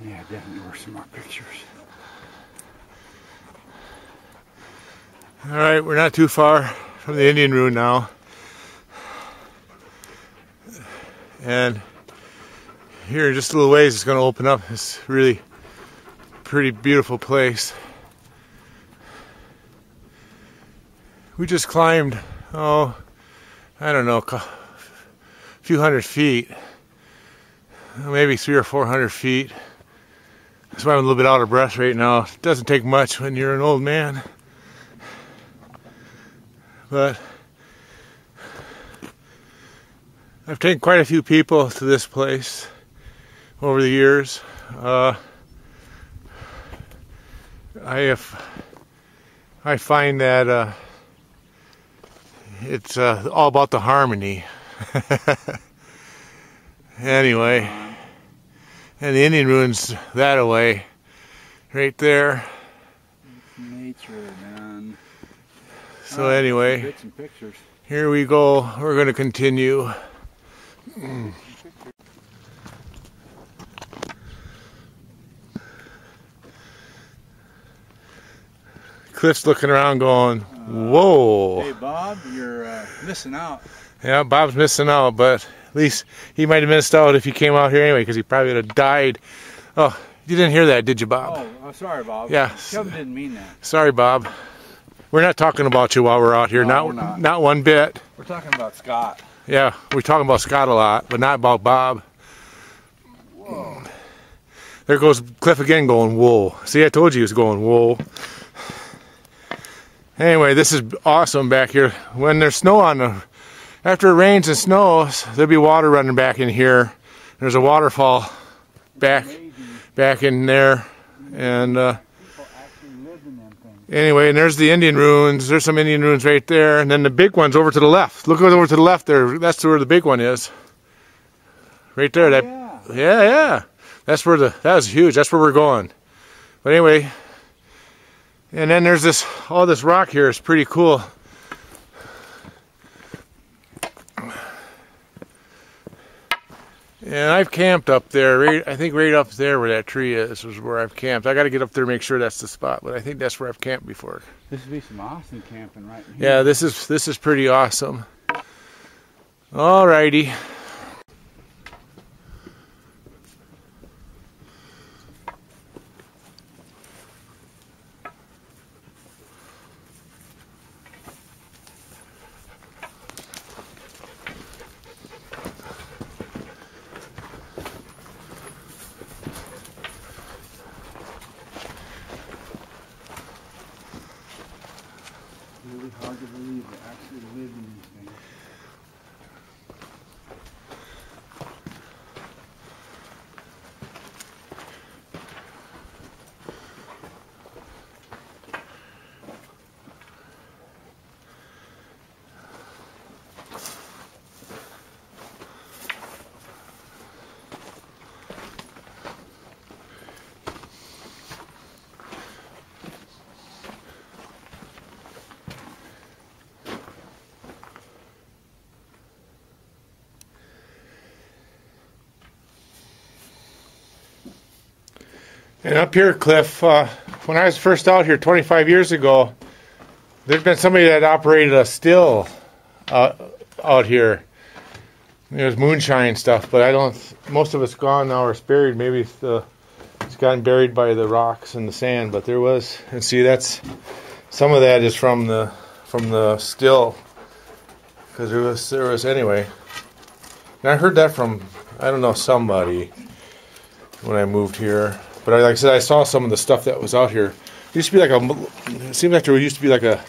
Yeah, definitely worth some more pictures. All right, we're not too far from the Indian Ruin now. And here in just a little ways it's going to open up this really pretty beautiful place. We just climbed, oh, I don't know, a few hundred feet, maybe 300 or 400 feet. That's why I'm a little bit out of breath right now. It doesn't take much when you're an old man. But I've taken quite a few people to this place over the years. I find that it's all about the harmony. Anyway, and the Indian Ruins that away, right there. Nature, man. So anyway, Bits and pictures. here we go. We're going to continue. Cliff's looking around going, whoa. Hey Bob, you're missing out. Yeah, Bob's missing out, but at least he might have missed out if he came out here anyway, because he probably would have died. Oh, you didn't hear that, did you, Bob? Oh, I'm sorry, Bob. Yeah. Kevin didn't mean that. Sorry, Bob. We're not talking about you while we're out here. No, we're not. Not one bit. We're talking about Scott. Yeah, we're talking about Scott a lot, but not about Bob. Whoa. There goes Cliff again going, whoa. See, I told you he was going, whoa. Anyway, this is awesome back here. When there's snow on the... After it rains and snows, there'll be water running back in here. There's a waterfall back in there. And anyway, and there's the Indian Ruins. There's some Indian Ruins right there. And then the big one's over to the left. Look over to the left there. That's where the big one is. Right there. That, yeah. That's where that was huge. That's where we're going. But anyway, and then there's this, all this rock here is pretty cool. And I've camped up there, I think right up there where that tree is where I've camped. I got to get up there and make sure that's the spot, but I think that's where I've camped before. This would be some awesome camping right here. Yeah, this is pretty awesome. Alrighty. Really hard to believe they actually live in these things. And up here, Cliff, when I was first out here 25 years ago, there's been somebody that operated a still out here. It was moonshine stuff, but most of it's gone now or it's buried. Maybe it's gotten buried by the rocks and the sand, but there was, and see, that's, some of that is from the still, because there was anyway. And I heard that from, I don't know, somebody when I moved here. But like I said, I saw some of the stuff that was out here. It used to be it seemed like there used to be like a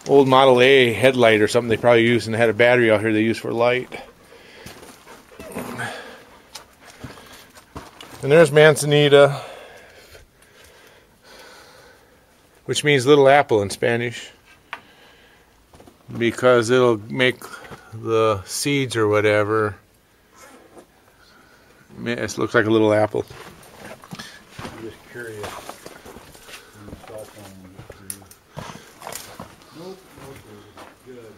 old Model A headlight or something they probably used, and they had a battery out here they used for light. And there's Manzanita, which means little apple in Spanish, because it'll make the seeds or whatever. It looks like a little apple. I'm just curious. Nope, good.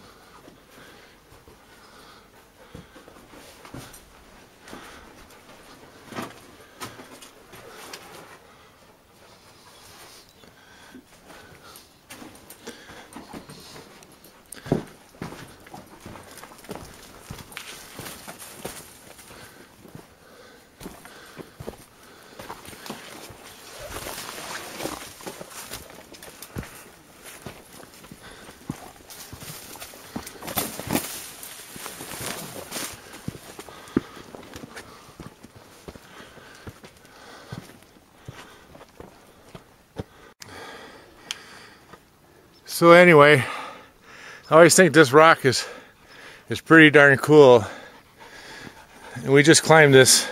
So anyway, I always think this rock is pretty darn cool. And we just climbed this.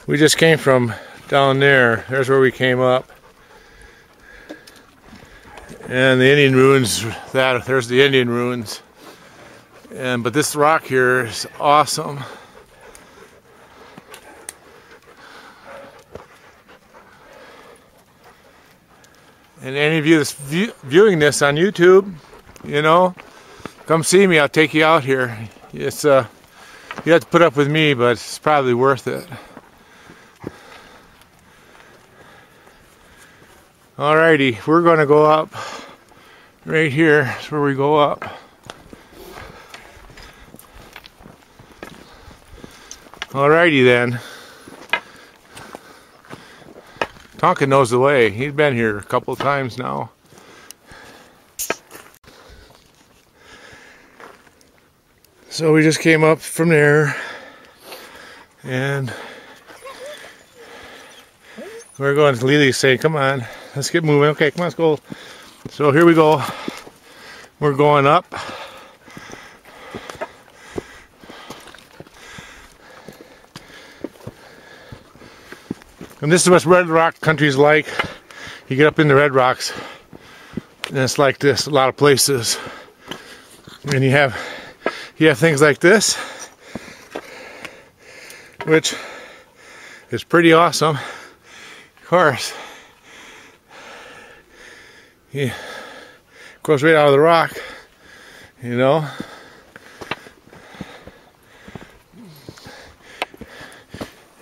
We just came from down there. There's where we came up. And the Indian ruins, there's the Indian ruins. But this rock here is awesome. And any of you that's viewing this on YouTube, you know, come see me. I'll take you out here. It's you have to put up with me, but it's probably worth it. Alrighty, we're going to go up right here. That's where we go up. Alrighty then. Tonka knows the way. He's been here a couple of times now. So we just came up from there and we're going to Lily's saying, come on, let's get moving. Okay, come on, let's go. So here we go. We're going up. And this is what Red Rock country is like. You get up in the Red Rocks, and it's like this a lot of places. And you have things like this, which is pretty awesome. Of course, it goes right out of the rock, you know.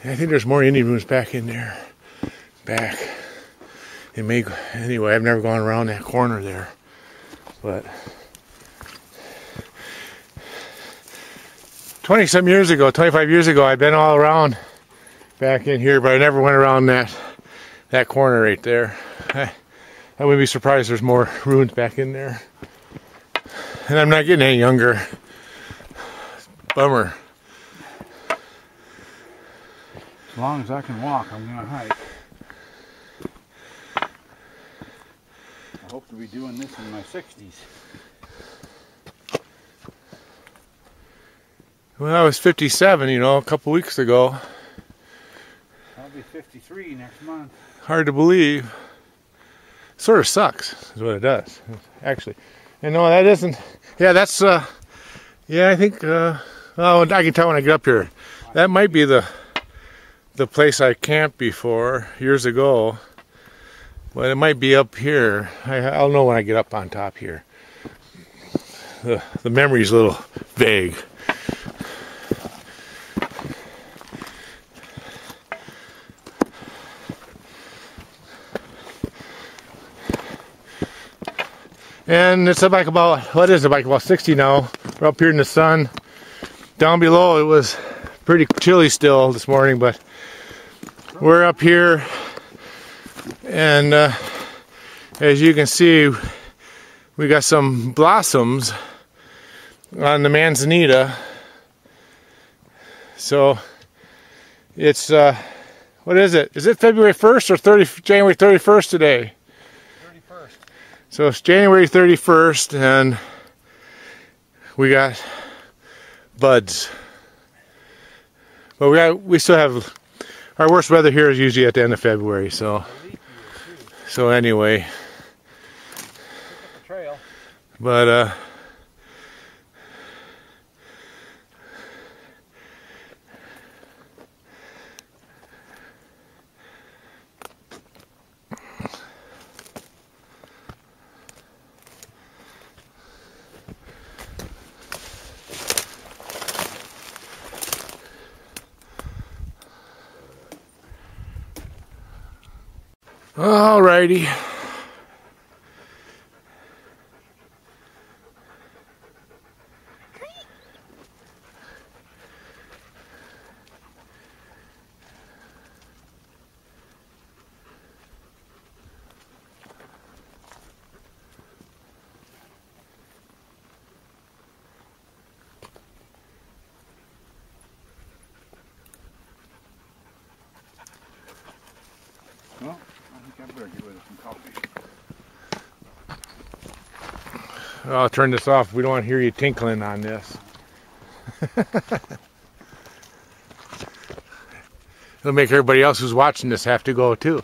I think there's more Indian ruins back in there. Back. It may, anyway, I've never gone around that corner there. But 20-some years ago, 25 years ago, I've been all around back in here, but I never went around that corner right there. I wouldn't be surprised there's more ruins back in there. And I'm not getting any younger. Bummer. As long as I can walk, I'm going to hike. I hope to be doing this in my 60s. Well, I was 57, you know, a couple weeks ago. I'll be 53 next month. Hard to believe. Sort of sucks, is what it does, actually. And no, that isn't. Yeah, that's. Yeah, I think. Oh, I can tell when I get up here. That might be the place I camped before years ago, but it might be up here. I'll know when I get up on top here. The memory's a little vague. And it's like about, what is it, like about 60 now. We're up here in the sun. Down below it was pretty chilly still this morning, but we're up here, and as you can see, we got some blossoms on the manzanita. So it's what is it? Is it February 1st or January 31st today? 31st. So it's January 31st, and we got buds. But we still have. Our worst weather here is usually at the end of February, so anyway. But alrighty. Well, I think I better get rid of some coffee. I'll turn this off. We don't want to hear you tinkling on this. It'll make everybody else who's watching this have to go too.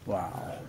Wow.